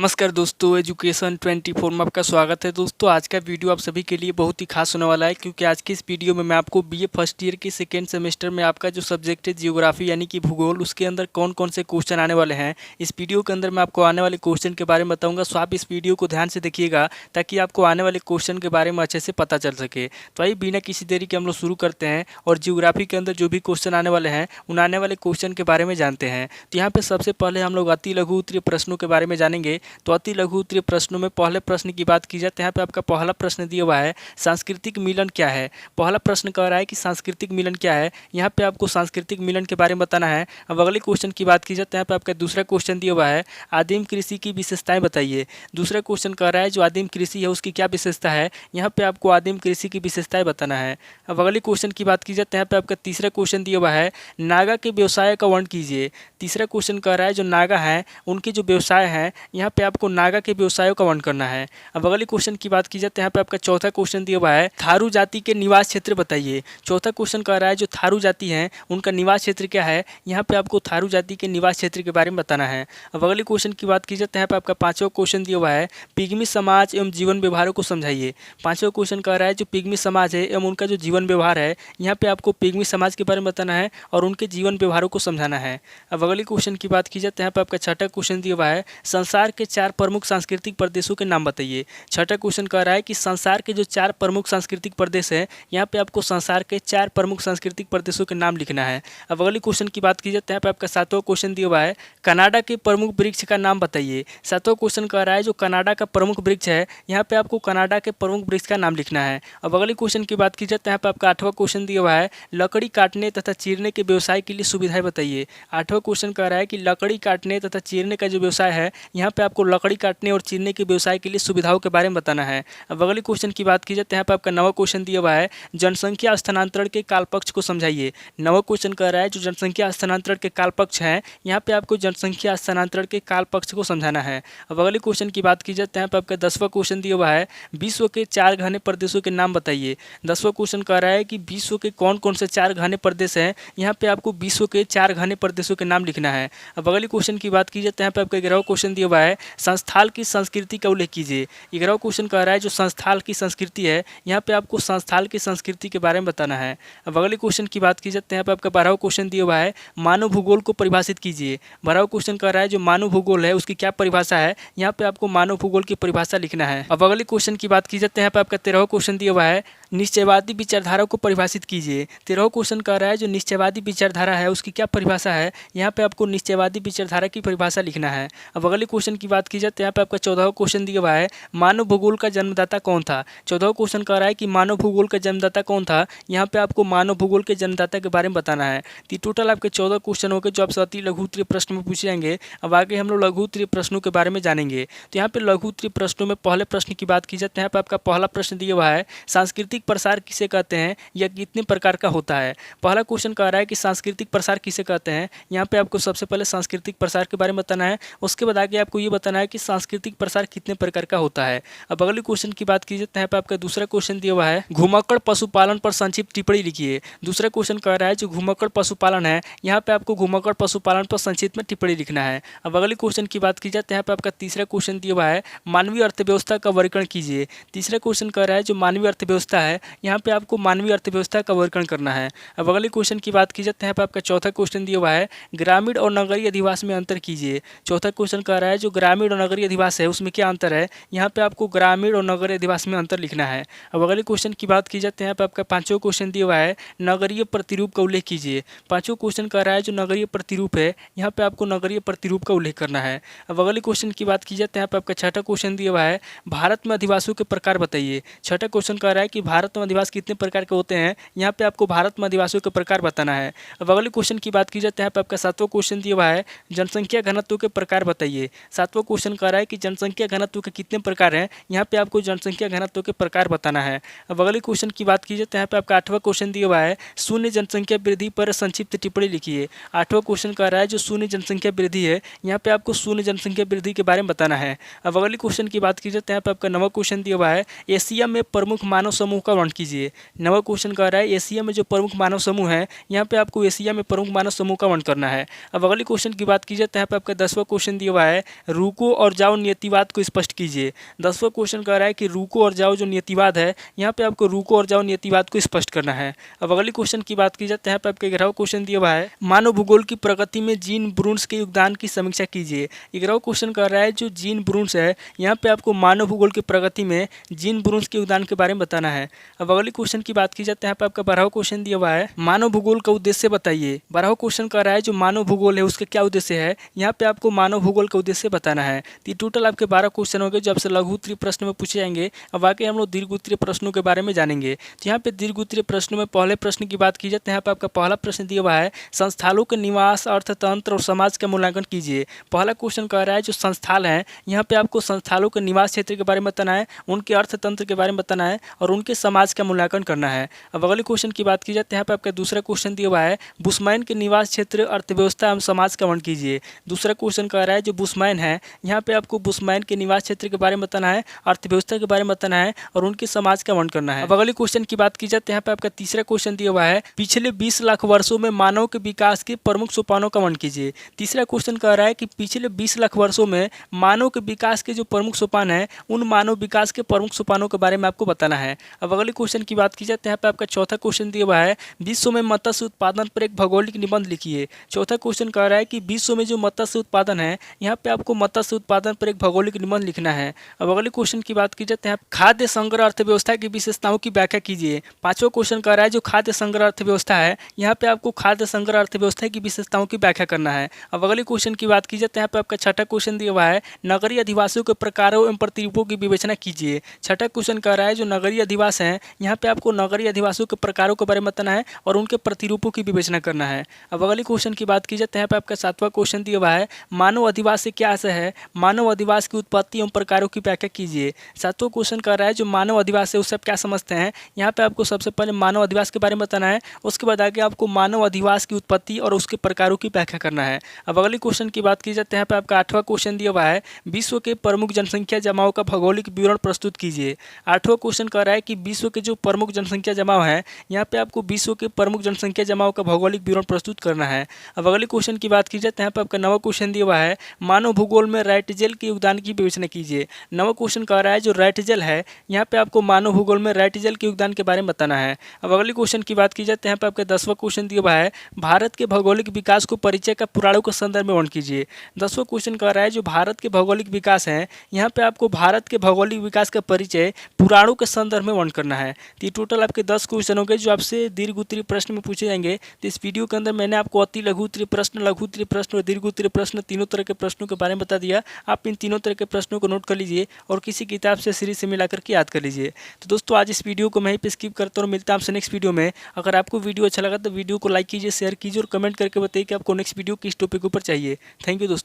नमस्कार दोस्तों, एजुकेशन 24 में आपका स्वागत है। दोस्तों आज का वीडियो आप सभी के लिए बहुत ही खास होने वाला है, क्योंकि आज के इस वीडियो में मैं आपको बीए फर्स्ट ईयर के सेकेंड सेमेस्टर में आपका जो सब्जेक्ट है जियोग्राफी यानी कि भूगोल, उसके अंदर कौन कौन से क्वेश्चन आने वाले हैं। इस वीडियो के अंदर मैं आपको आने वाले क्वेश्चन के बारे में बताऊँगा, सो आप इस वीडियो को ध्यान से देखिएगा ताकि आपको आने वाले क्वेश्चन के बारे में अच्छे से पता चल सके। तो आइए बिना किसी देरी के हम लोग शुरू करते हैं और जियोग्राफी के अंदर जो भी क्वेश्चन आने वाले हैं उन आने वाले क्वेश्चन के बारे में जानते हैं। तो यहाँ पे सबसे पहले हम लोग अति लघु उत्तरीय प्रश्नों के बारे में जानेंगे। तो अति लघु उत्तरीय प्रश्नों में पहले प्रश्न की बात की जाए तो यहाँ पे आपका पहला प्रश्न दिया हुआ है, सांस्कृतिक मिलन क्या है। पहला प्रश्न कह रहा है कि सांस्कृतिक मिलन क्या है। यहाँ पे आपको सांस्कृतिक मिलन के बारे में बताना है। अब अगले क्वेश्चन की बात की जाए तो यहाँ पे आपका दूसरा क्वेश्चन दिया हुआ है, आदिम कृषि की विशेषताएं बताइए। दूसरा क्वेश्चन कह रहा है जो आदिम कृषि है उसकी क्या विशेषता है। यहाँ पे आपको आदिम कृषि की विशेषताएं बताना है। अब अगले क्वेश्चन की बात की जाए तो यहाँ पे आपका तीसरा क्वेश्चन दिया हुआ है, नागा के व्यवसाय का वर्णन कीजिए। तीसरा क्वेश्चन कह रहा है जो नागा हैं उनके जो व्यवसाय हैं, यहाँ पे आपको नागा के व्यवसायों का वर्णन करना है। अब अगले क्वेश्चन की बात की जाए तो यहाँ पे आपका चौथा क्वेश्चन दिया हुआ है, थारू जाति के निवास क्षेत्र बताइए। चौथा क्वेश्चन कह रहा है जो थारू जाति है उनका निवास क्षेत्र क्या है। यहाँ पे आपको थारू जाति के निवास क्षेत्र के बारे में बताना है। अब अगले क्वेश्चन की बात की जाए तो यहाँ पे आपका पांचवा क्वेश्चन दिया हुआ है, पिग्मी समाज एवं जीवन व्यवहारों को समझाइए। पांचवा क्वेश्चन कह रहा है जो पिग्मी समाज है एवं उनका जो जीवन व्यवहार है, यहाँ पे आपको पिग्मी समाज के बारे में बताना है और उनके जीवन व्यवहारों को समझाना है। अब अगले क्वेश्चन की बात की जाए तो यहाँ पे आपका छठा क्वेश्चन दिया हुआ है, संसार के 4 प्रमुख सांस्कृतिक प्रदेशों के नाम बताइए। छठा क्वेश्चन कह रहा है कि संसार के जो 4 प्रमुख सांस्कृतिक प्रदेश हैं, यहाँ पे आपको संसार के 4 प्रमुख सांस्कृतिक प्रदेशों के नाम लिखना है। अब अगले क्वेश्चन की बात की जाए तो यहाँ पे आपका सातवां क्वेश्चन दिया हुआ है, कनाडा के प्रमुख वृक्ष का नाम बताइए। सातवां क्वेश्चन कह रहा है जो कनाडा का प्रमुख वृक्ष है, यहाँ पे आपको कनाडा के प्रमुख वृक्ष का नाम लिखना है। अब अगले क्वेश्चन की बात की जाए तो यहाँ पे आपका आठवां क्वेश्चन दिया हुआ है, लकड़ी काटने तथा चीरने के व्यवसाय के लिए सुविधाएं बताइए। आठवां क्वेश्चन कह रहा है कि लकड़ी काटने तथा चीरने का जो व्यवसाय है, यहाँ पे आपको लकड़ी काटने और चीरने के व्यवसाय के लिए सुविधाओं के बारे में बताना है। अब अगले क्वेश्चन की बात की जाए तो यहाँ पे आपका नवा क्वेश्चन दिया हुआ है, जनसंख्या स्थानांतरण के काल पक्ष को समझाइए। नवा क्वेश्चन कह रहा है जो जनसंख्या स्थानांतरण के काल पक्ष हैं, यहाँ पे आपको जनसंख्या स्थानांतरण के काल पक्ष को समझाना है। अब अगले क्वेश्चन की बात की जाए तो यहाँ पे आपका 10वां क्वेश्चन दिया हुआ है, विश्व के 4 घने प्रदेशों के नाम बताइए। 10वां क्वेश्चन कह रहा है कि विश्व के कौन कौन से 4 घने प्रदेश हैं, यहाँ पे आपको विश्व के 4 घने प्रदेशों के नाम लिखना है। अब अगले क्वेश्चन की बात की जाए तो यहाँ पे आपका 11वां क्वेश्चन दिया हुआ है, संस्थाल की संस्कृति का उल्लेख कीजिए। 11वां क्वेश्चन कह रहा है जो संस्थाल की संस्कृति है, यहाँ पे आपको संस्थाल की संस्कृति के बारे में बताना है। अब अगले क्वेश्चन की बात की जाए तो यहाँ पे आपका 12वां क्वेश्चन दिया हुआ है, मानव भूगोल को परिभाषित कीजिए। 12वां क्वेश्चन कह रहा है जो मानव भूगोल है उसकी क्या परिभाषा है, यहाँ पे आपको मानव भूगोल की परिभाषा लिखना है। अब अगले क्वेश्चन की बात की जाए तो यहाँ पे आपका 13वां क्वेश्चन दिया हुआ है, निश्चयवादी विचारधारा को परिभाषित कीजिए। 13वां क्वेश्चन कह रहा है जो निश्चयवादी विचारधारा है उसकी क्या परिभाषा है, यहाँ पे आपको निश्चयवादी विचारधारा की परिभाषा लिखना है। अब अगले क्वेश्चन की बात की जाए तो यहाँ पे आपका 14वां क्वेश्चन दिया हुआ है, मानव भूगोल का जन्मदाता कौन था। 14वां क्वेश्चन कह रहा है कि मानव भूगोल का जन्मदाता कौन था, यहाँ पे आपको मानव भूगोल के जन्मदाता के बारे में बताना है। तो टोटल आपके 14 क्वेश्चन हो गए जो आपसे अति लघु उत्तरीय प्रश्न में पूछे जाएंगे। अब आगे हम लोग लघु उत्तरीय प्रश्नों के बारे में जानेंगे। तो यहाँ पे लघु उत्तरीय प्रश्नों में पहले प्रश्न की बात की जाए तो यहाँ पे आपका पहला प्रश्न दिया हुआ है, सांस्कृतिक प्रसार किसे कहते हैं, यह कितने प्रकार का होता है। पहला क्वेश्चन कह रहा है कि सांस्कृतिक प्रसार किसे कहते हैं। यहाँ पे आपको सबसे पहले सांस्कृतिक प्रसार के बारे में बताना है, उसके बाद आगे आपको ये बताना है कि सांस्कृतिक प्रसार कितने प्रकार का होता है। अब अगले क्वेश्चन की बात की जाए तो यहाँ पे आपका दूसरा क्वेश्चन दिया हुआ है, घुमक्कड़ पशुपालन पर संक्षिप्त टिप्पणी लिखिए। दूसरा क्वेश्चन कह रहा है जो घुमक्कड़ पशुपालन है, यहाँ पे आपको घुमक्कड़ पशुपालन पर संक्षिप्त में टिप्पणी लिखना है। अब अगले क्वेश्चन की बात की जाए तो यहाँ पे आपका तीसरा क्वेश्चन दिया हुआ है, मानवीय अर्थव्यवस्था का वर्गीकरण कीजिए। तीसरा क्वेश्चन कह रहा है जो मानवीय अर्थव्यवस्था है, यहाँ पे आपको मानवीय अर्थव्यवस्था का वर्गीकरण करना है। अब अगले क्वेश्चन की बात की जाए तो यहाँ पे आपका चौथा क्वेश्चन दिया हुआ है, ग्रामीण और नगरीय अधिवास में अंतर कीजिए। चौथा क्वेश्चन कह रहा है जो ग्रामीण और नगरीय अधिवास है उसमें क्या अंतर है, यहाँ पे आपको ग्रामीण और नगरीय अधिवास में अंतर लिखना है। अब अगले क्वेश्चन की बात की जाए तो यहाँ पे आपका पांचवा क्वेश्चन दिया हुआ है, नगरीय प्रतिरूप का उल्लेख कीजिए। पांचवा क्वेश्चन कह रहा है जो नगरीय प्रतिरूप है, यहाँ पे आपको नगरीय प्रतिरूप का उल्लेख करना है। अब अगले क्वेश्चन की बात की जाए तो यहाँ पे आपका छठा क्वेश्चन दिया हुआ है, भारत में अधिवासों के प्रकार बताइए। छठा क्वेश्चन कह रहा है कि भारत में अधिवास कितने प्रकार के होते हैं, यहाँ पे आपको भारत में अधिवासों के प्रकार बताना है। अब अगले क्वेश्चन की बात की जाए तो यहाँ पे आपका सातवां क्वेश्चन दिया हुआ है, जनसंख्या घनत्व के प्रकार बताइए। सातवां क्वेश्चन कह रहा है कि जनसंख्या घनत्व के कितने प्रकार हैं, यहाँ पे आपको जनसंख्या घनत्व के प्रकार बताना है। अब अगले क्वेश्चन की बात की जाए तो यहाँ पे आपका आठवां क्वेश्चन दिया हुआ है, शून्य जनसंख्या वृद्धि पर संक्षिप्त टिप्पणी लिखिए। आठवां क्वेश्चन कह रहा है जो शून्य जनसंख्या वृद्धि है, यहाँ पे आपको शून्य जनसंख्या वृद्धि के बारे में बताना है। अब अगले क्वेश्चन की बात की जाए तो यहाँ पे आपका नवा क्वेश्चन दिया हुआ है, एशिया में प्रमुख मानव समूह का वर्णन कीजिए। 9वां क्वेश्चन कह रहा है एशिया में जो प्रमुख मानव समूह है, यहाँ पे आपको एशिया में प्रमुख मानव समूह का वर्णन करना है। अब अगले क्वेश्चन की बात की जाए तो यहाँ पे आपका 10वां क्वेश्चन दिया हुआ है रुको और जाओ नियतिवाद को स्पष्ट कीजिए। 10वां क्वेश्चन कह रहा है कि रुको और जाओ जो नियतिवाद है, यहाँ पे आपको रुको और जाओ नियतिवाद को स्पष्ट करना है। अब अगले क्वेश्चन की बात की जाए तो यहाँ पे आपका 11वां क्वेश्चन दिया हुआ है मानव भूगोल की प्रगति में जीन ब्रून्स के योगदान की समीक्षा कीजिए। 11वां क्वेश्चन कह रहा है जो जीन ब्रून्स है, यहाँ पे आपको मानव भूगोल की प्रगति में जीन ब्रून्स के योगदान के बारे में बताना है। अब अगले क्वेश्चन की बात की जाए तो यहाँ पे आपका 12वां क्वेश्चन दिया हुआ है मानव भूगोल का उद्देश्य बताइए। 12वां क्वेश्चन कह रहा है जो मानव भूगोल है उसका क्या उद्देश्य है, यहाँ पे आपको मानव भूगोल का उद्देश्य बताना है। तो टोटल आपके 12 क्वेश्चन हो गए जो आपसे लघु उत्तरीय प्रश्न में पूछे जाएंगे। अब आगे हम लोग दीर्घ उत्तरीय प्रश्नों के बारे में जानेंगे। तो यहाँ पे दीर्घ उत्तरीय प्रश्नों में पहले प्रश्न की बात की जाए तो यहाँ पे आपका पहला प्रश्न दिया हुआ है संस्थानों के निवास, अर्थतंत्र और समाज का मूल्यांकन कीजिए। पहला क्वेश्चन कह रहा है जो संस्थान है, यहाँ पे आपको संस्थानों के निवास क्षेत्र के बारे में बताना है, उनके अर्थतंत्र के बारे में बताना है और उनके समाज का मूल्यांकन करना है। अब अगले क्वेश्चन की बात की जाए तो यहाँ पे आपका दूसरा क्वेश्चन दिया हुआ है बुशमैन के निवास क्षेत्र, अर्थव्यवस्था एवं समाज का वर्णन कीजिए। दूसरा क्वेश्चन कह रहा है जो बुशमैन है, यहाँ पे आपको बुशमैन के निवास क्षेत्र के बारे में बताना है, अर्थव्यवस्था के बारे में बताना है और उनके समाज का वर्णन करना है। अब अगले क्वेश्चन की बात की जाए तो यहाँ पे आपका तीसरा क्वेश्चन दिया हुआ है पिछले 20 लाख वर्षों में मानव के विकास के प्रमुख सोपानों का वर्णन कीजिए। तीसरा क्वेश्चन कह रहा है कि पिछले 20 लाख वर्षों में मानव के विकास के जो प्रमुख सोपान है, उन मानव विकास के प्रमुख सोपानों के बारे में आपको बताना है। अब अगले क्वेश्चन की बात की जाए तो यहाँ पे आपका चौथा क्वेश्चन दिया हुआ है विश्व में मत्स्य उत्पादन पर एक भौगोलिक निबंध लिखिए। चौथा क्वेश्चन कह रहा है कि विश्व में जो मत्स्य उत्पादन है, यहाँ पे आपको मत्स्य उत्पादन पर एक भौगोलिक निबंध लिखना है। अब अगले क्वेश्चन की बात की जाए तो यहाँ खाद्य संग्रह अर्थव्यवस्था की विशेषताओं की व्याख्या कीजिए। पांचवा क्वेश्चन कह रहा है जो खाद्य संग्रह अर्थव्यवस्था है, यहाँ पे आपको खाद्य संग्रह अर्थव्यवस्था की विशेषताओं की व्याख्या करना है। अब अगले क्वेश्चन की बात की जाए तो यहाँ पे आपका छठा क्वेश्चन दिया हुआ है नगरीय अधिवासियों के प्रकारों एवं प्रतिरूपों की विवेचना कीजिए। छठा क्वेश्चन कह रहा है जो नगरीय अधिवास है, यहाँ पे आपको नगरीय अधिवासियों के प्रकारों के बारे में बताना है और उनके प्रतिरूपों की विवेचना करना है। अब अगले क्वेश्चन की बात की जाए तो यहाँ पे आपका सातवां क्वेश्चन दिया हुआ है मानव अधिवास से क्या आशय है, मानव अधिवास की उत्पत्ति एवं प्रकारों की व्याख्या कीजिए। सातवां क्वेश्चन कह रहा है जो मानव अधिवास है उससे आप क्या समझते हैं, यहाँ पे आपको सबसे पहले मानव अधिवास के बारे में बताना है, उसके बाद आगे आपको मानव अधिवास की उत्पत्ति और उसके प्रकारों की व्याख्या करना है। अब अगले क्वेश्चन की बात की जाए तो यहाँ पे आपका आठवां क्वेश्चन दिया हुआ है विश्व के प्रमुख जनसंख्या जमाव का भौगोलिक विवरण प्रस्तुत कीजिए। आठवां क्वेश्चन कह रहा है कि विश्व के जो प्रमुख जनसंख्या जमाव है, यहाँ पे आपको विश्व के प्रमुख जनसंख्या जमाव का भौगोलिक विवरण प्रस्तुत करना है। अब अगले क्वेश्चन की बात की जाए तो यहाँ पे आपका 9वां क्वेश्चन दिया हुआ है मानव भूगोल में राइटजेल के योगदान की विवेचना कीजिए। 9वां क्वेश्चन कह रहा है जो राइटजेल है, यहाँ पे आपको मानव भूगोल में राइटजेल के योगदान के बारे में बताना है। अब अगले क्वेश्चन की बात की जाए तो यहाँ पे आपका 10वां क्वेश्चन दिया हुआ है भारत के भौगोलिक विकास को परिचय का पुराणों के संदर्भ में वर्णन कीजिए। 10वां क्वेश्चन कह रहा है जो भारत के भौगोलिक विकास है, यहाँ पे आपको भारत के भौगोलिक विकास का परिचय पुराणों के संदर्भ में वर्णन करना है। तो टोटल आपके 10 क्वेश्चन हो गए जो आपसे दीर्घ उत्तरीय प्रश्न में पूछे जाएंगे। तो इस वीडियो के अंदर मैंने आपको अति लघु उत्तरीय प्रश्न, लघु उत्तरीय प्रश्न और दीर्घ उत्तरीय प्रश्न तीनों तरह के प्रश्नों के बारे में बता दिया। आप इन तीनों तरह के प्रश्नों को नोट कर लीजिए और किसी किताब से सीरीज से मिलाकर के याद कर लीजिए। तो दोस्तों आज इस वीडियो को मैं यहीं पे स्किप करता हूँ, मिलता है आपसे नेक्स्ट वीडियो में। अगर आपको वीडियो अच्छा लगा तो वीडियो को लाइक कीजिए, शेयर कीजिए और कमेंट करके बताइए कि आपको नेक्स्ट वीडियो किस टॉपिक ऊपर चाहिए। थैंक यू दोस्तों।